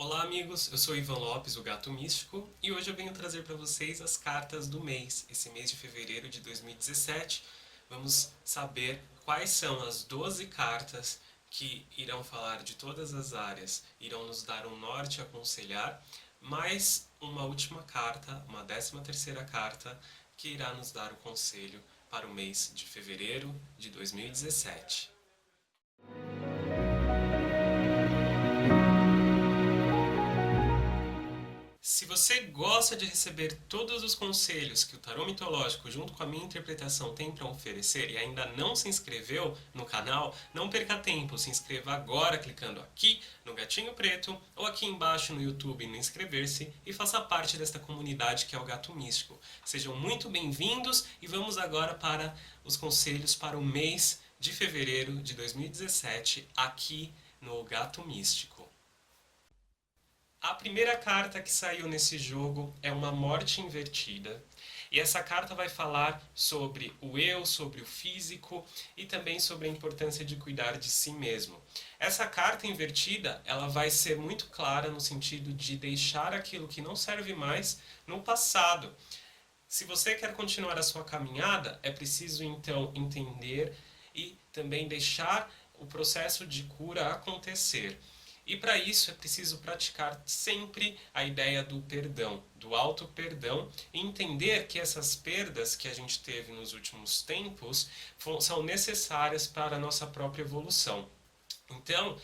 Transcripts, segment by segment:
Olá amigos, eu sou Ivan Lopes, o Gato Místico, e hoje eu venho trazer para vocês as cartas do mês, esse mês de fevereiro de 2017. Vamos saber quais são as 12 cartas que irão falar de todas as áreas, irão nos dar um norte a aconselhar, mais uma última carta, uma 13ª carta, que irá nos dar o conselho para o mês de fevereiro de 2017. Se você gosta de receber todos os conselhos que o tarô mitológico, junto com a minha interpretação, tem para oferecer e ainda não se inscreveu no canal, não perca tempo, se inscreva agora clicando aqui no gatinho preto ou aqui embaixo no YouTube no inscrever-se e faça parte desta comunidade que é o Gato Místico. Sejam muito bem-vindos e vamos agora para os conselhos para o mês de fevereiro de 2017 aqui no Gato Místico. A primeira carta que saiu nesse jogo é uma morte invertida. E essa carta vai falar sobre o eu, sobre o físico e também sobre a importância de cuidar de si mesmo. Essa carta invertida, ela vai ser muito clara no sentido de deixar aquilo que não serve mais no passado. Se você quer continuar a sua caminhada, é preciso então entender e também deixar o processo de cura acontecer. E para isso é preciso praticar sempre a ideia do perdão, do auto-perdão, e entender que essas perdas que a gente teve nos últimos tempos são necessárias para a nossa própria evolução. Então,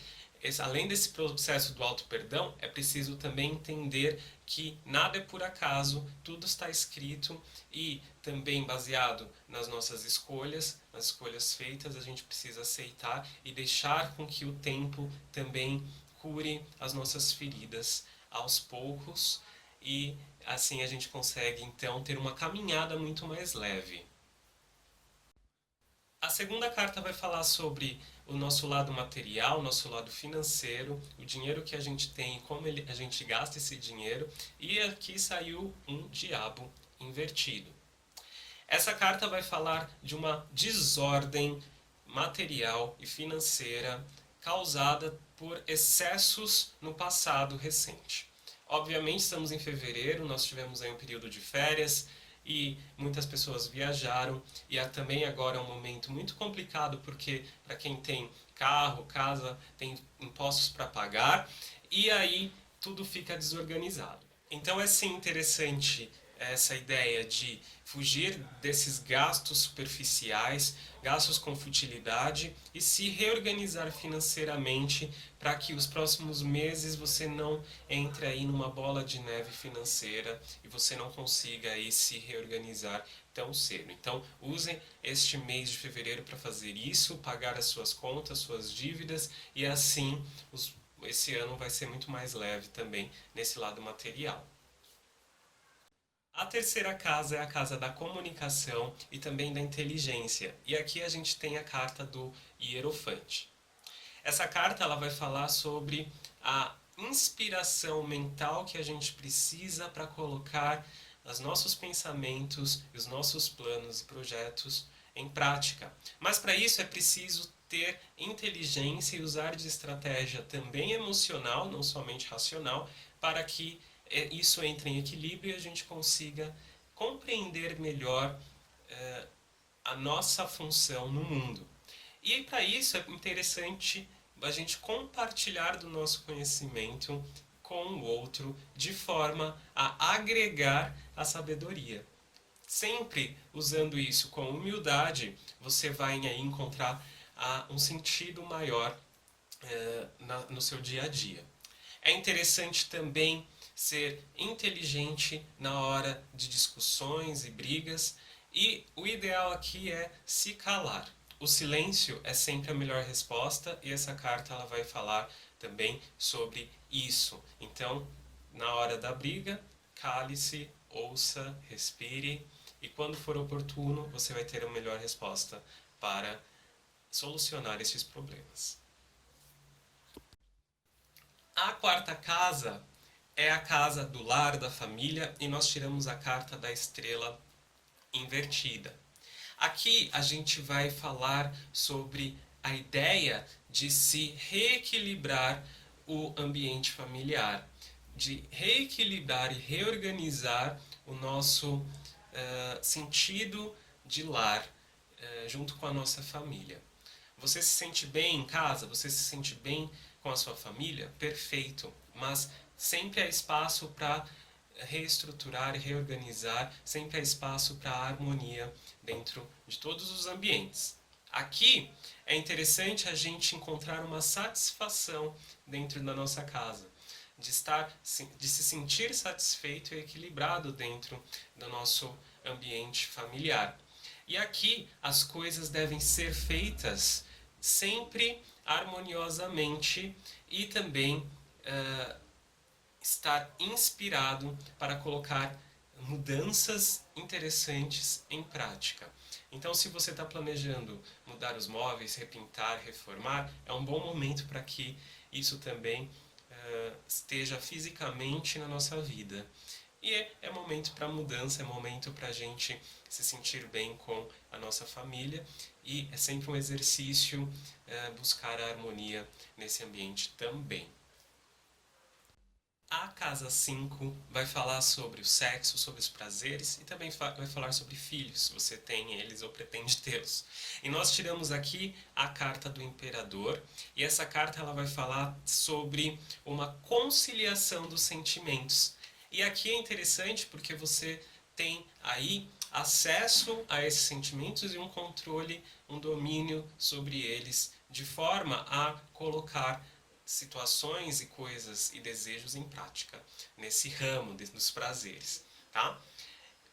além desse processo do auto-perdão, é preciso também entender que nada é por acaso, tudo está escrito e também baseado nas nossas escolhas, nas escolhas feitas, a gente precisa aceitar e deixar com que o tempo também cure as nossas feridas aos poucos e assim a gente consegue então ter uma caminhada muito mais leve. A segunda carta vai falar sobre o nosso lado material, o nosso lado financeiro, o dinheiro que a gente tem e como a gente gasta esse dinheiro. E aqui saiu um diabo invertido. Essa carta vai falar de uma desordem material e financeira causada por excessos no passado recente. Obviamente estamos em fevereiro, nós tivemos aí um período de férias e muitas pessoas viajaram e também agora é um momento muito complicado porque para quem tem carro, casa, tem impostos para pagar e aí tudo fica desorganizado. Então é sim interessante essa ideia de fugir desses gastos superficiais, gastos com futilidade e se reorganizar financeiramente para que os próximos meses você não entre aí numa bola de neve financeira e você não consiga aí se reorganizar tão cedo. Então, usem este mês de fevereiro para fazer isso, pagar as suas contas, suas dívidas e assim esse ano vai ser muito mais leve também nesse lado material. A terceira casa é a casa da comunicação e também da inteligência. E aqui a gente tem a carta do Hierofante. Essa carta ela vai falar sobre a inspiração mental que a gente precisa para colocar os nossos pensamentos, os nossos planos e projetos em prática. Mas para isso é preciso ter inteligência e usar de estratégia também emocional, não somente racional, para que isso entre em equilíbrio e a gente consiga compreender melhor a nossa função no mundo. E para isso é interessante a gente compartilhar do nosso conhecimento com o outro de forma a agregar a sabedoria. Sempre usando isso com humildade, você vai aí encontrar um sentido maior no seu dia a dia. É interessante também ser inteligente na hora de discussões e brigas e o ideal aqui é se calar. O silêncio é sempre a melhor resposta e essa carta ela vai falar também sobre isso. Então, na hora da briga, cale-se, ouça, respire e quando for oportuno, você vai ter a melhor resposta para solucionar esses problemas. A quarta casa é a casa do lar, da família, e nós tiramos a carta da estrela invertida. Aqui a gente vai falar sobre a ideia de se reequilibrar o ambiente familiar, de reequilibrar e reorganizar o nosso sentido de lar junto com a nossa família. Você se sente bem em casa? Você se sente bem com a sua família? Perfeito, mas sempre há espaço para reestruturar e reorganizar, sempre há espaço para harmonia dentro de todos os ambientes. Aqui é interessante a gente encontrar uma satisfação dentro da nossa casa, de se sentir satisfeito e equilibrado dentro do nosso ambiente familiar. E aqui as coisas devem ser feitas sempre harmoniosamente e também estar inspirado para colocar mudanças interessantes em prática. Então, se você está planejando mudar os móveis, repintar, reformar, é um bom momento para que isso também esteja fisicamente na nossa vida. E é momento para mudança, é momento para a gente se sentir bem com a nossa família e é sempre um exercício buscar a harmonia nesse ambiente também. A casa 5 vai falar sobre o sexo, sobre os prazeres e também vai falar sobre filhos, se você tem eles ou pretende tê-los. E nós tiramos aqui a carta do imperador e essa carta ela vai falar sobre uma conciliação dos sentimentos. E aqui é interessante porque você tem aí acesso a esses sentimentos e um controle, um domínio sobre eles, de forma a colocar situações e coisas e desejos em prática nesse ramo dos prazeres, tá?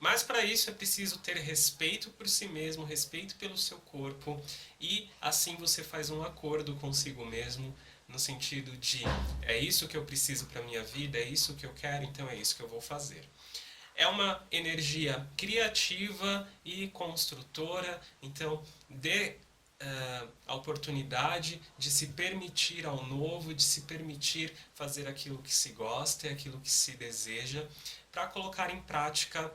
Mas para isso é preciso ter respeito por si mesmo, respeito pelo seu corpo e assim você faz um acordo consigo mesmo no sentido de é isso que eu preciso para minha vida, é isso que eu quero, então é isso que eu vou fazer. É uma energia criativa e construtora, então dê a oportunidade de se permitir ao novo, de se permitir fazer aquilo que se gosta e aquilo que se deseja, para colocar em prática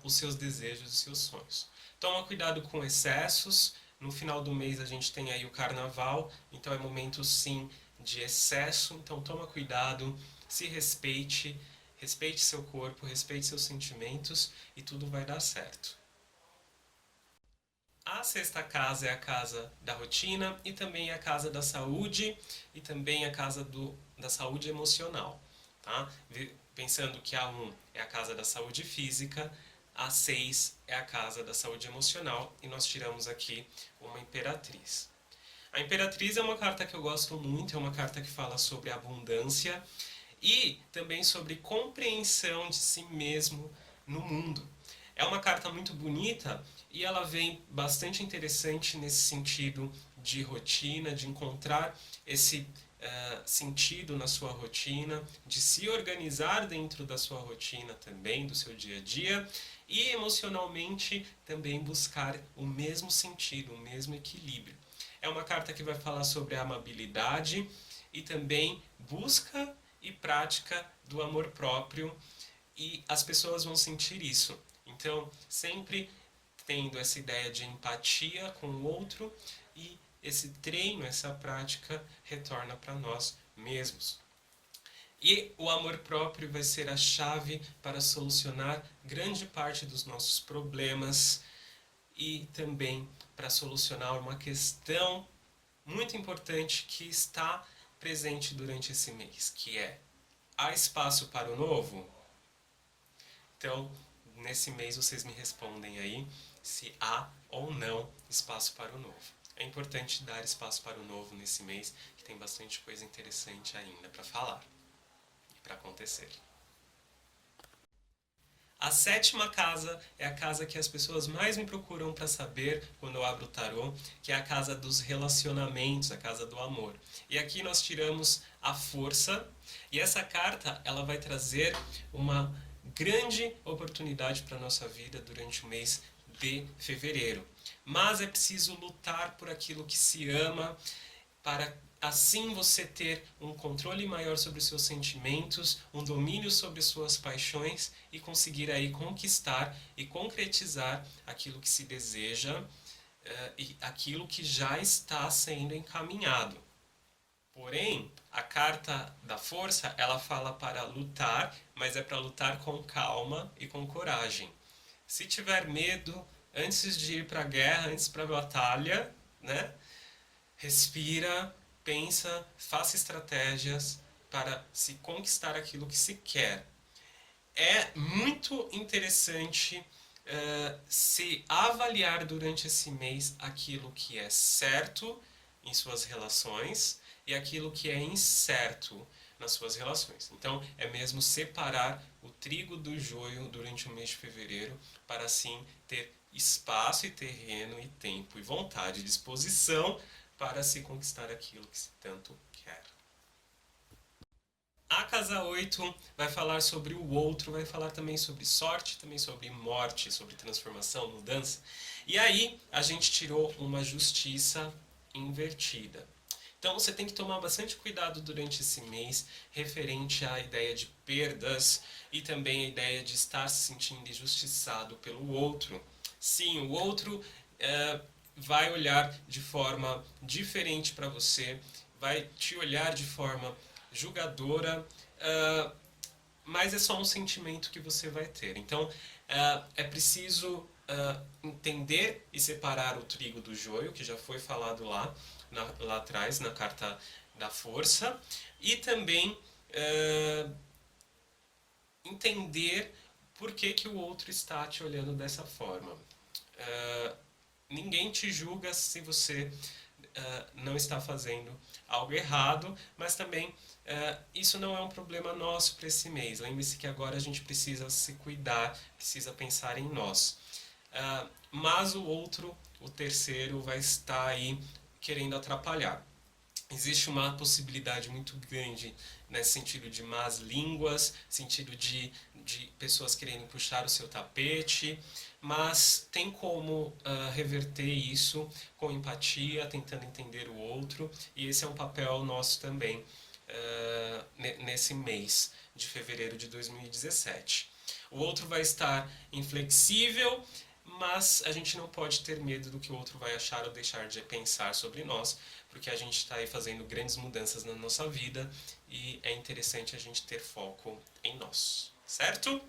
os seus desejos e seus sonhos. Toma cuidado com excessos. No final do mês a gente tem aí o carnaval, então é momento sim de excesso, então toma cuidado, se respeite, respeite seu corpo, respeite seus sentimentos e tudo vai dar certo. A sexta casa é a casa da rotina e também a casa da saúde e também a casa da saúde emocional. Tá? Pensando que a 1 é a casa da saúde física, a 6 é a casa da saúde emocional e nós tiramos aqui uma imperatriz. A imperatriz é uma carta que eu gosto muito, é uma carta que fala sobre abundância e também sobre compreensão de si mesmo no mundo. É uma carta muito bonita e ela vem bastante interessante nesse sentido de rotina, de encontrar esse sentido na sua rotina, de se organizar dentro da sua rotina também, do seu dia a dia e emocionalmente também buscar o mesmo sentido, o mesmo equilíbrio. É uma carta que vai falar sobre a amabilidade e também busca e prática do amor próprio e as pessoas vão sentir isso. Então, sempre tendo essa ideia de empatia com o outro e esse treino, essa prática retorna para nós mesmos. E o amor próprio vai ser a chave para solucionar grande parte dos nossos problemas e também para solucionar uma questão muito importante que está presente durante esse mês, que é: há espaço para o novo? Então, nesse mês vocês me respondem aí se há ou não espaço para o novo. É importante dar espaço para o novo nesse mês, que tem bastante coisa interessante ainda para falar e para acontecer. A sétima casa é a casa que as pessoas mais me procuram para saber quando eu abro o tarô, que é a casa dos relacionamentos, a casa do amor. E aqui nós tiramos a força, e essa carta ela vai trazer uma grande oportunidade para a nossa vida durante o mês de fevereiro. Mas é preciso lutar por aquilo que se ama, para assim você ter um controle maior sobre os seus sentimentos, um domínio sobre suas paixões e conseguir aí conquistar e concretizar aquilo que se deseja e aquilo que já está sendo encaminhado Porém, a carta da força, ela fala para lutar, mas é para lutar com calma e com coragem. Se tiver medo, antes de ir para a guerra, antes para a batalha, né? Respira, pensa, faça estratégias para se conquistar aquilo que se quer. É muito interessante se avaliar durante esse mês aquilo que é certo em suas relações e aquilo que é incerto nas suas relações. Então, é mesmo separar o trigo do joio durante o mês de fevereiro para assim ter espaço e terreno e tempo e vontade e disposição para se conquistar aquilo que se tanto quer. A casa 8 vai falar sobre o outro, vai falar também sobre sorte, também sobre morte, sobre transformação, mudança. E aí a gente tirou uma justiça invertida. Então você tem que tomar bastante cuidado durante esse mês referente à ideia de perdas e também a ideia de estar se sentindo injustiçado pelo outro. Sim, o outro vai olhar de forma diferente para você, vai te olhar de forma julgadora, mas é só um sentimento que você vai ter. Então, é preciso entender e separar o trigo do joio, que já foi falado lá atrás, na carta da força, e também entender por que, que o outro está te olhando dessa forma. Ninguém te julga se você não está fazendo algo errado, mas também isso não é um problema nosso para esse mês. Lembre-se que agora a gente precisa se cuidar, precisa pensar em nós. Mas o outro, o terceiro, vai estar aí querendo atrapalhar. Existe uma possibilidade muito grande nesse sentido de más línguas, sentido de pessoas querendo puxar o seu tapete, mas tem como reverter isso com empatia, tentando entender o outro, e esse é um papel nosso também nesse mês de fevereiro de 2017. O outro vai estar inflexível, mas a gente não pode ter medo do que o outro vai achar ou deixar de pensar sobre nós, porque a gente está aí fazendo grandes mudanças na nossa vida e é interessante a gente ter foco em nós, certo?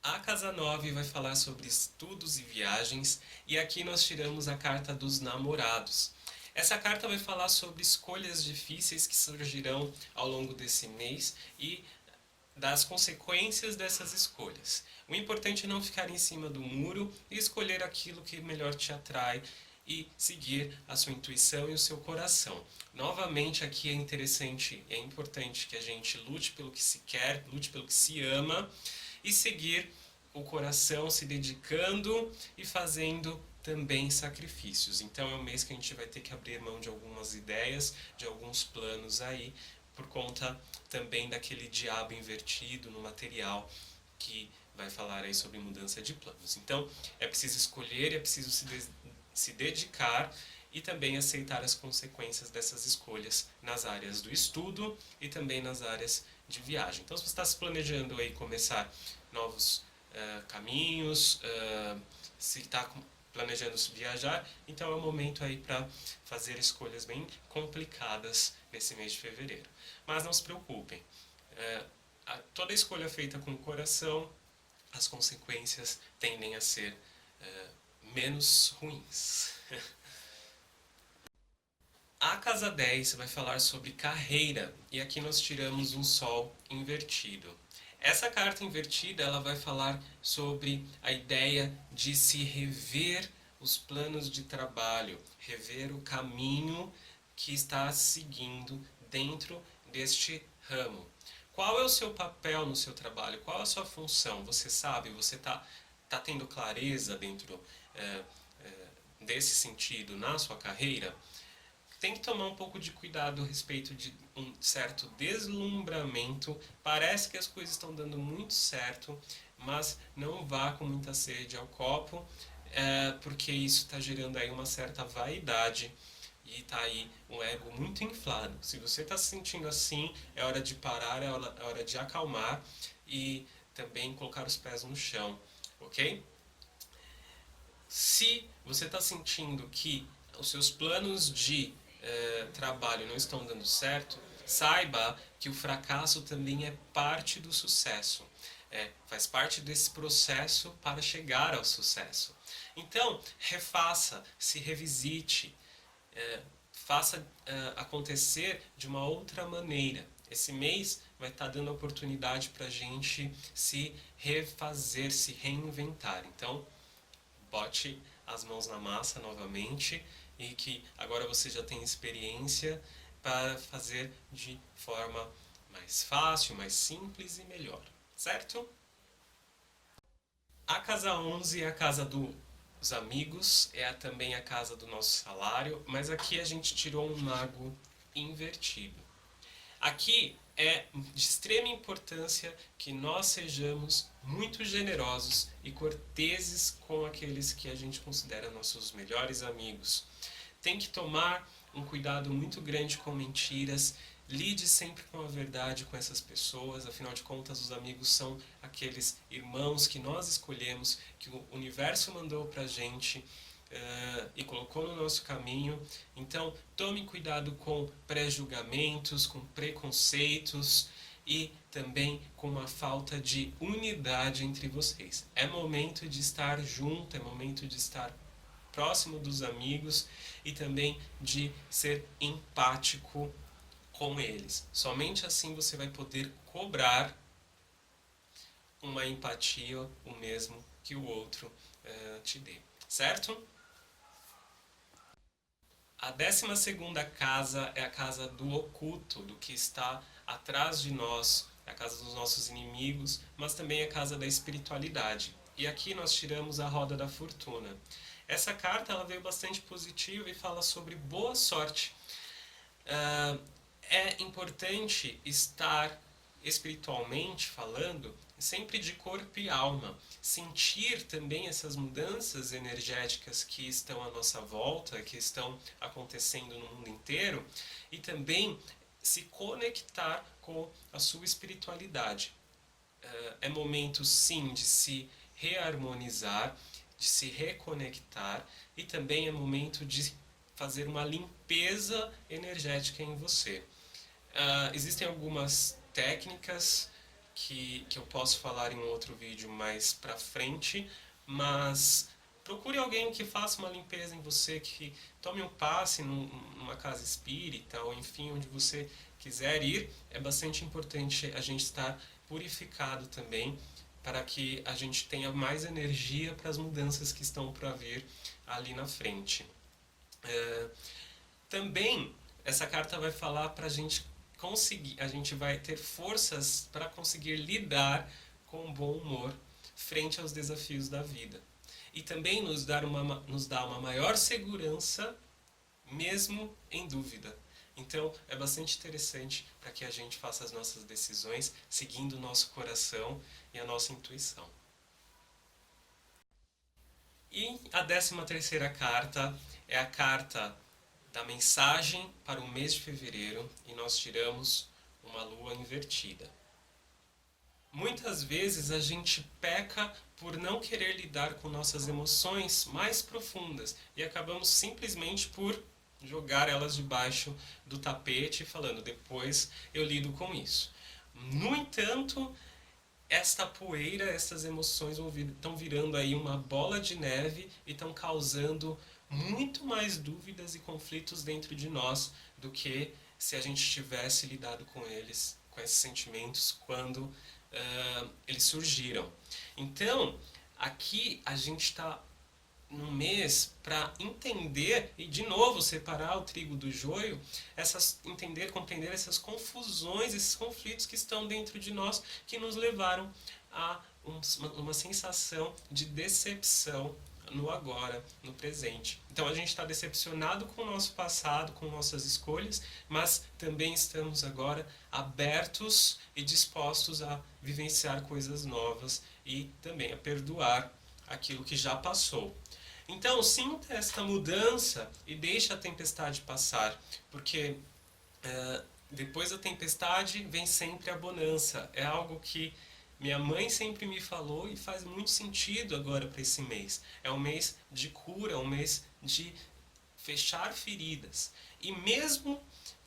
A casa 9 vai falar sobre estudos e viagens, e aqui nós tiramos a carta dos namorados. Essa carta vai falar sobre escolhas difíceis que surgirão ao longo desse mês e das consequências dessas escolhas. O importante é não ficar em cima do muro e escolher aquilo que melhor te atrai e seguir a sua intuição e o seu coração. Novamente, aqui é interessante, é importante que a gente lute pelo que se quer, lute pelo que se ama e seguir o coração se dedicando e fazendo também sacrifícios. Então é um mês que a gente vai ter que abrir mão de algumas ideias, de alguns planos aí, por conta também daquele diabo invertido no material que vai falar aí sobre mudança de planos. Então é preciso escolher, é preciso se dedicar e também aceitar as consequências dessas escolhas nas áreas do estudo e também nas áreas de viagem. Então, se você está se planejando aí começar novos caminhos, se está planejando viajar, então é o momento aí para fazer escolhas bem complicadas nesse mês de fevereiro. Mas não se preocupem, toda escolha feita com o coração, as consequências tendem a ser menos ruins. A casa 10 vai falar sobre carreira, e aqui nós tiramos um sol invertido. Essa carta invertida ela vai falar sobre a ideia de se rever os planos de trabalho, rever o caminho que está seguindo dentro deste ramo. Qual é o seu papel no seu trabalho? Qual é a sua função? Você sabe? Você está tendo clareza dentro desse sentido na sua carreira? Tem que tomar um pouco de cuidado a respeito de um certo deslumbramento. Parece que as coisas estão dando muito certo, mas não vá com muita sede ao copo, porque isso está gerando aí uma certa vaidade e está aí um ego muito inflado. Se você está se sentindo assim, é hora de parar, é hora de acalmar e também colocar os pés no chão, ok? Se você está sentindo que os seus planos de trabalho não estão dando certo, saiba que o fracasso também é parte do sucesso. Faz parte desse processo para chegar ao sucesso. Então, refaça, se revisite, faça acontecer de uma outra maneira. Esse mês vai estar dando a oportunidade para a gente se refazer, se reinventar. Então, bote as mãos na massa novamente e que agora você já tem experiência para fazer de forma mais fácil, mais simples e melhor, certo? A casa 11 é a casa dos amigos, é também a casa do nosso salário, mas aqui a gente tirou um mago invertido. Aqui é de extrema importância que nós sejamos muito generosos e corteses com aqueles que a gente considera nossos melhores amigos. Tem que tomar um cuidado muito grande com mentiras. Lide sempre com a verdade com essas pessoas, afinal de contas, os amigos são aqueles irmãos que nós escolhemos, que o universo mandou pra gente e colocou no nosso caminho. Então, tome cuidado com pré-julgamentos, com preconceitos e também com uma falta de unidade entre vocês. É momento de estar junto, é momento de estar próximo dos amigos e também de ser empático com eles. Somente assim você vai poder cobrar uma empatia, o mesmo que o outro te dê. Certo? A 12ª casa é a casa do oculto, do que está atrás de nós, é a casa dos nossos inimigos, mas também é a casa da espiritualidade. E aqui nós tiramos a roda da fortuna. Essa carta ela veio bastante positiva e fala sobre boa sorte. É importante estar espiritualmente falando sempre de corpo e alma, sentir também essas mudanças energéticas que estão à nossa volta, que estão acontecendo no mundo inteiro, e também se conectar com a sua espiritualidade. É momento sim de se reharmonizar, de se reconectar, e também é momento de fazer uma limpeza energética em você. Existem algumas técnicas que eu posso falar em um outro vídeo mais pra frente, mas procure alguém que faça uma limpeza em você, que tome um passe numa casa espírita, ou enfim, onde você quiser ir. É bastante importante a gente estar purificado também, para que a gente tenha mais energia para as mudanças que estão para vir ali na frente. Também essa carta vai falar para a gente conseguir, a gente vai ter forças para conseguir lidar com bom humor frente aos desafios da vida. E também nos dá uma maior segurança, mesmo em dúvida. Então é bastante interessante para que a gente faça as nossas decisões seguindo o nosso coração e a nossa intuição. E a 13ª carta é a carta da mensagem para o mês de fevereiro, e nós tiramos uma lua invertida. Muitas vezes a gente peca por não querer lidar com nossas emoções mais profundas e acabamos simplesmente por jogar elas debaixo do tapete, falando depois eu lido com isso. No entanto, esta poeira, essas emoções estão virando aí uma bola de neve e estão causando muito mais dúvidas e conflitos dentro de nós do que se a gente tivesse lidado com eles, com esses sentimentos, quando eles surgiram. Então, aqui a gente está num mês para entender e de novo separar o trigo do joio, compreender essas confusões, esses conflitos que estão dentro de nós, que nos levaram a uma sensação de decepção no agora, no presente. Então a gente está decepcionado com o nosso passado, com nossas escolhas, mas também estamos agora abertos e dispostos a vivenciar coisas novas e também a perdoar aquilo que já passou. Então sinta esta mudança e deixe a tempestade passar, porque depois da tempestade vem sempre a bonança. É algo que minha mãe sempre me falou e faz muito sentido agora para esse mês. É um mês de cura, um mês de fechar feridas. E mesmo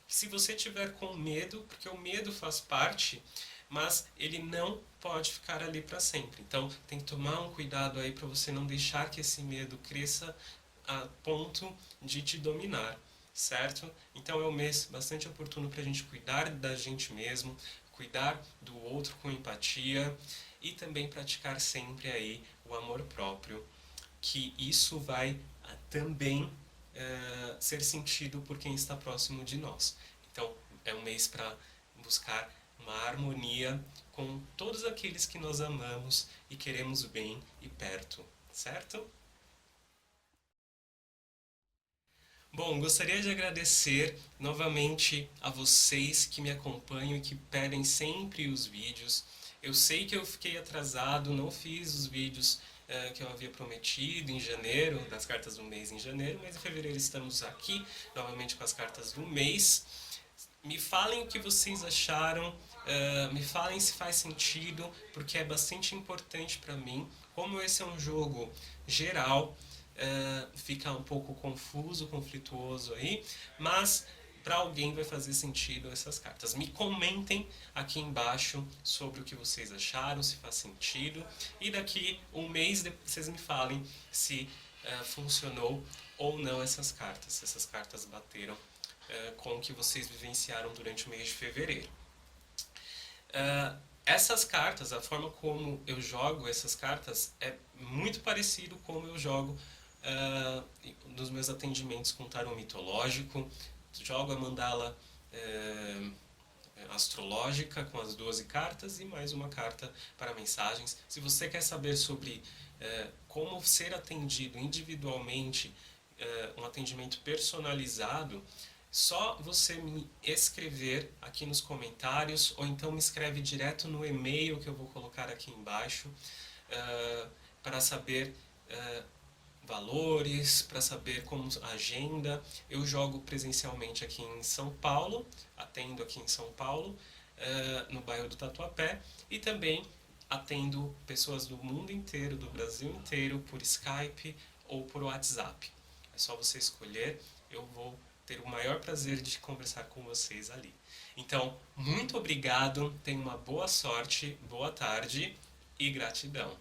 se você tiver com medo, porque o medo faz parte, mas ele não pode ficar ali para sempre. Então tem que tomar um cuidado aí para você não deixar que esse medo cresça a ponto de te dominar, certo? Então é um mês bastante oportuno para a gente cuidar da gente mesmo, cuidar do outro com empatia e também praticar sempre aí o amor próprio, que isso vai também ser sentido por quem está próximo de nós. Então é um mês para buscar uma harmonia com todos aqueles que nós amamos e queremos bem e perto, certo? Bom, gostaria de agradecer novamente a vocês que me acompanham e que pedem sempre os vídeos. Eu sei que eu fiquei atrasado, não fiz os vídeos que eu havia prometido em janeiro, das cartas do mês em janeiro, mas em fevereiro estamos aqui novamente com as cartas do mês. Me falem o que vocês acharam, me falem se faz sentido, porque é bastante importante para mim. Como esse é um jogo geral, fica um pouco confuso, conflituoso aí, mas para alguém vai fazer sentido essas cartas. Me comentem aqui embaixo sobre o que vocês acharam, se faz sentido, e daqui um mês vocês me falem se funcionou ou não essas cartas, se essas cartas bateram com o que vocês vivenciaram durante o mês de fevereiro. Essas cartas, a forma como eu jogo essas cartas é muito parecido como eu jogo nos meus atendimentos com tarô mitológico. Jogo a mandala astrológica com as 12 cartas e mais uma carta para mensagens. Se você quer saber sobre como ser atendido individualmente, um atendimento personalizado, só você me escrever aqui nos comentários ou então me escreve direto no e-mail que eu vou colocar aqui embaixo para saber valores, para saber como agenda. Eu jogo presencialmente aqui em São Paulo, atendo aqui em São Paulo, no bairro do Tatuapé, e também atendo pessoas do mundo inteiro, do Brasil inteiro, por Skype ou por WhatsApp. É só você escolher, eu vou ter o maior prazer de conversar com vocês ali. Então, muito obrigado, tenha uma boa sorte, boa tarde e gratidão.